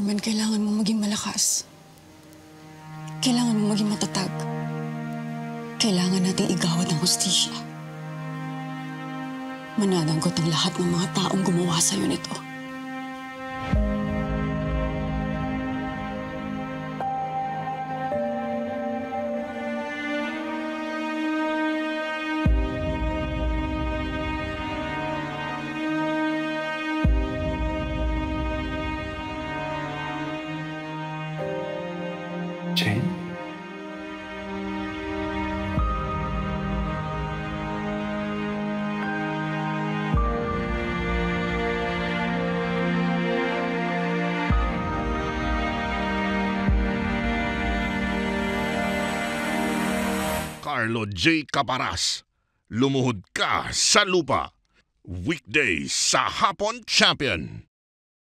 Norman, kailangan mo maging malakas. Kailangan mo maging matatag. Kailangan nating igawad ang hustisya. Manananggot ang lahat ng mga taong gumawa sa'yo nito. Jane? Carlo J. Caparas, Lumuhod Ka sa Lupa. Weekdays sa Hapon Champion.